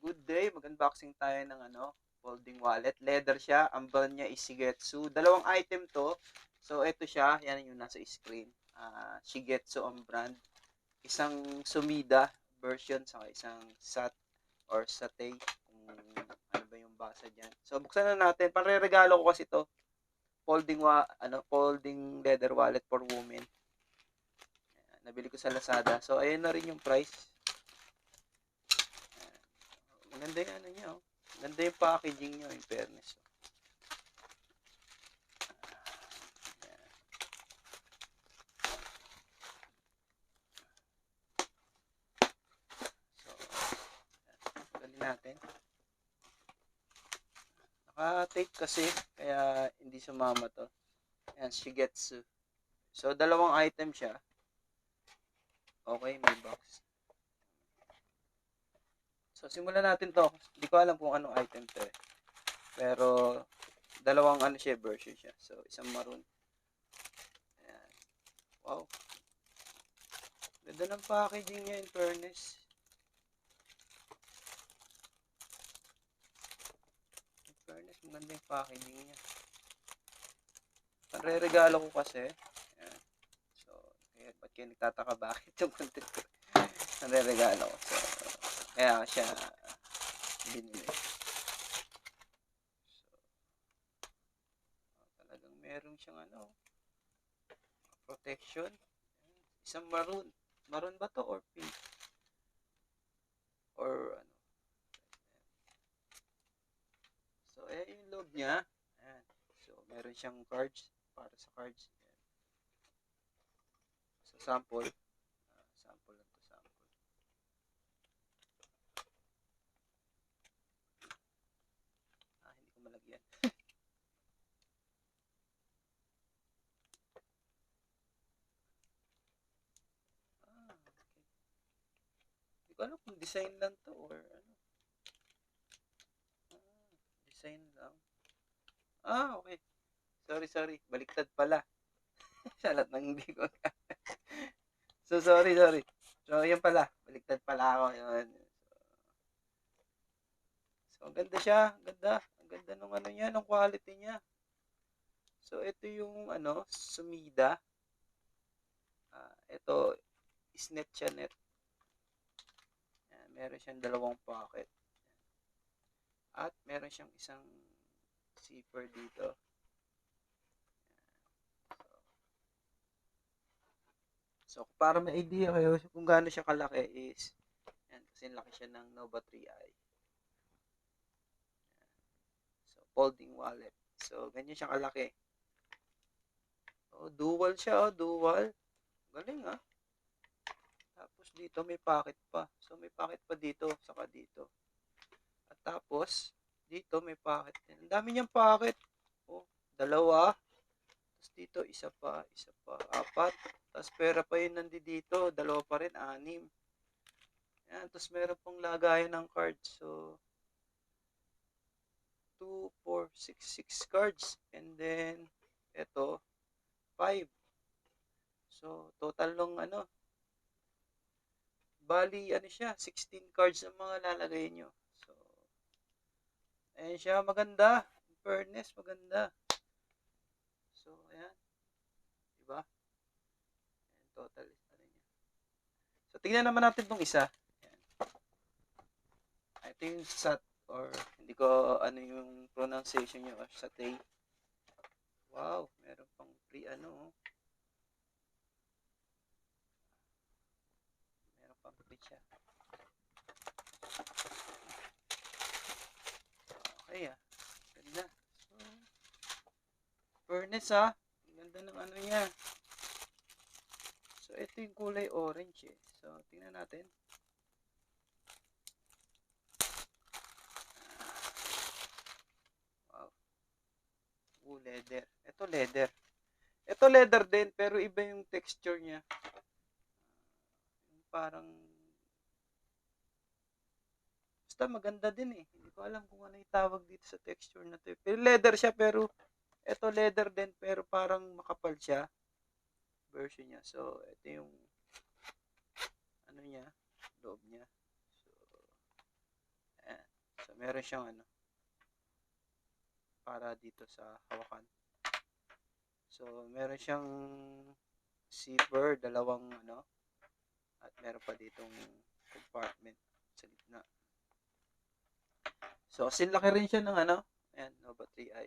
Good day, mag-unboxing tayo ng folding wallet. Leather siya, ang brand niya is Shigetsu. Dalawang item to. So ito siya, yan yung nasa screen. Shigetsu ang brand. Isang Sumida version sa isang Sat or Satay kung ano ba yung basa diyan. So buksan na natin. Panreregalo ko kasi to. Folding leather wallet for women. Nabili ko sa Lazada. So ayun na rin yung price. Maganda yung ano niya, oh. Maganda yung packaging niya, in fairness. So, galing natin. Naka-tape kasi, kaya hindi sumama to. Ayan, Shigetsu. So, dalawang item siya. Okay, may box. So, simulan natin to. Hindi ko alam kung anong item to eh. Pero, dalawang version siya. So, isang maroon. Ayan. Wow. Ganda ng packaging niya, in fairness. In fairness, maganda yung packaging niya. Panre-regalo ko kasi. Ayan. So, ba't kayo nagtataka bakit yung content ko? Panre-regalo ko. So, kaya siya binili. So, talagang meron siyang protection. Isang maroon. Maroon ba to or pink? Or ano? So, ayan yung loob niya. Ayan. So, meron siyang cards para sa cards. Ayan. So, sample. Sample lang to, sample. Hindi ko malagyan. Okay. Hindi ko alam kung design lang to or ano. Design lang. Okay. Sorry. Baliktad pala. Sa lahat ng hindi ko. So, sorry. So, yun pala. Baliktad pala ako. Yun. So, ang ganda siya. Ang ganda nung niya, ng quality niya. So, ito yung Sumida. Ito, isnet siya net. Yan, meron siyang dalawang pocket. At meron siyang isang zipper dito. So, para may idea kayo kung gaano siya kalaki is, yan, kasi laki siya ng Nova 3i. So, folding wallet. So, ganyan siya kalaki. Dual siya, dual. Galing, Tapos dito may pocket pa. So, may pocket pa dito, saka dito. At tapos, dito may pocket din. Ang dami niyang pocket. Dalawa. Tapos dito, isa pa, apat. Tapos pera pa yun nandito. Dalawa pa rin, 6. Yan. Tapos meron pong lagayan ng cards. So, 2, 4, 6 cards. And then, ito, 5. So, total ng bali, siya, 16 cards ang mga lalagay nyo. So, ayan siya, maganda. In fairness, maganda. So, ayan. Diba? Ayan, total. So, tingnan naman natin itong isa. Ayan. Ito yung sat, or hindi ko yung pronunciation nyo, or satay. Wow, meron pang free meron pang free siya. Okay, ganda. So, fairness, ganda ng niya. So, ito yung kulay orange eh. So, tingnan natin. Wow. Leather. Ito leather. Ito leather din, pero iba yung texture niya. Parang basta maganda din eh. Hindi ko alam kung ano yung tawag dito sa texture na to. Pero leather siya, pero ito leather din, pero parang makapal siya. Version niya. So, ito yung niya, loob niya. So, ayan. So, meron siyang ano, para dito sa hawakan. So, meron siyang zipper, dalawang ano, at meron pa ditong compartment sa gitna. So, sinlaki rin siya ng ano, ayan, Nova 3i.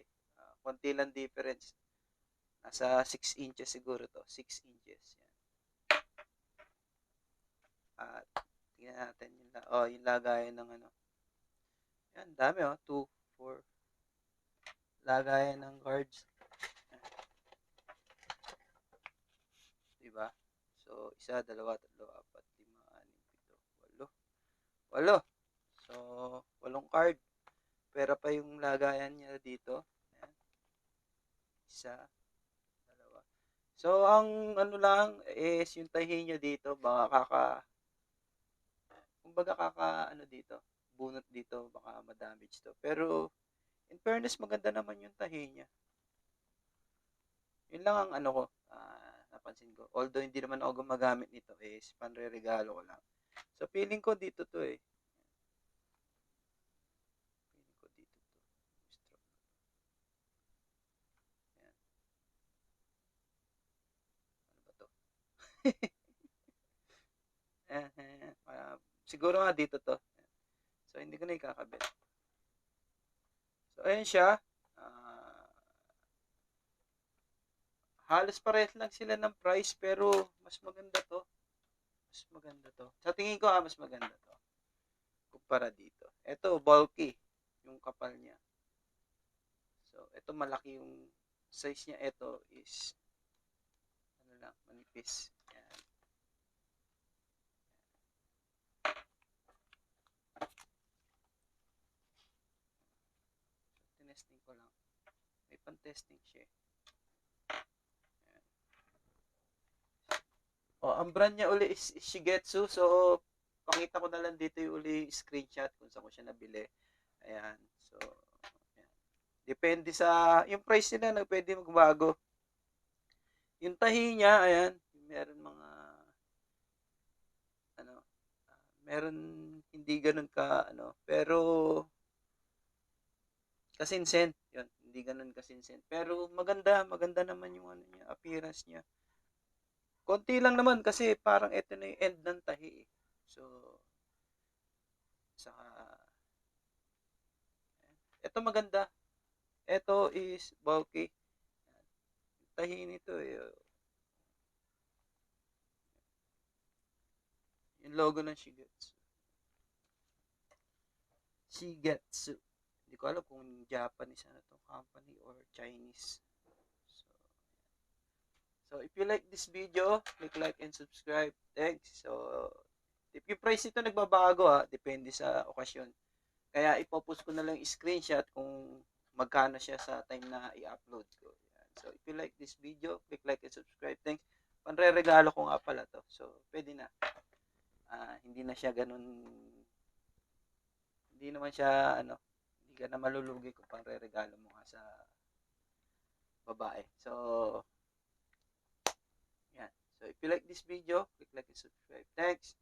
Konti lang difference. Nasa 6 inches siguro to, 6 inches. Yan. At tingnan natin yung lagayan ng ano. Yan, dami 2, 4. Lagayan ng cards. Diba? So, 1, 2, 3, 4, 5, 6, 7, 8. So, 8 card. Pera pa yung lagayan niya dito. Ayan. 1, 2. So, ang ano lang is yung tahi niya dito, baka ano dito, bunot dito, baka ma-damage to. Pero, in fairness, maganda naman yung tahi niya. Yun lang ang ano ko, napansin ko. Although, hindi naman ako gumagamit nito, is panre-regalo ko lang. So, feeling ko dito to eh. Feeling ko dito to. Ayan. Ano ba to? Siguro nga dito to. So, hindi ko na ikakabit. So, ayan siya. Halos parehas lang sila ng price, pero mas maganda to. Mas maganda to. Sa tingin ko, mas maganda to. Kumpara dito. Ito, bulky. Yung kapal niya. So, ito malaki yung size niya. Ito is ano lang, manipis. Ayan. Tinesting ko lang. May pan-testing siya. Ayan. Ang brand niya uli is Shigetsu. So, pakita ko na lang dito yung uli screenshot kung saan ko siya nabili. Ayan. So, ayan. Depende sa, yung price nila, pwede magbago. Yung tahi niya, ayan, meron mga, ano, meron hindi ganun ka, ano, pero, kasinsen, yun, hindi ganun kasinsen. Pero, maganda naman yung, ano niya, appearance niya. Konti lang naman, kasi parang ito na yung end ng tahi, eh. So, saka, ito maganda. Ito is bulky. Tahi nito, eh. Yung logo ng Shigetsu. Shigetsu. Hindi ko alam kung Japanese ano to company or Chinese. So if you like this video, click like and subscribe. Thanks. So, if yung price nito nagbabago depende sa okasyon. Kaya ipopost ko na lang screenshot kung magkano siya sa time na i-upload ko. Yan. So if you like this video, click like and subscribe. Thanks. Panre-regalo ko nga pala to. So pwede na. Hindi na siya ganun, hindi naman siya ano, hindi ka na malulugi kung panre-regalo mo nga sa babae. So, yan. So, if you like this video, click like and subscribe. Thanks!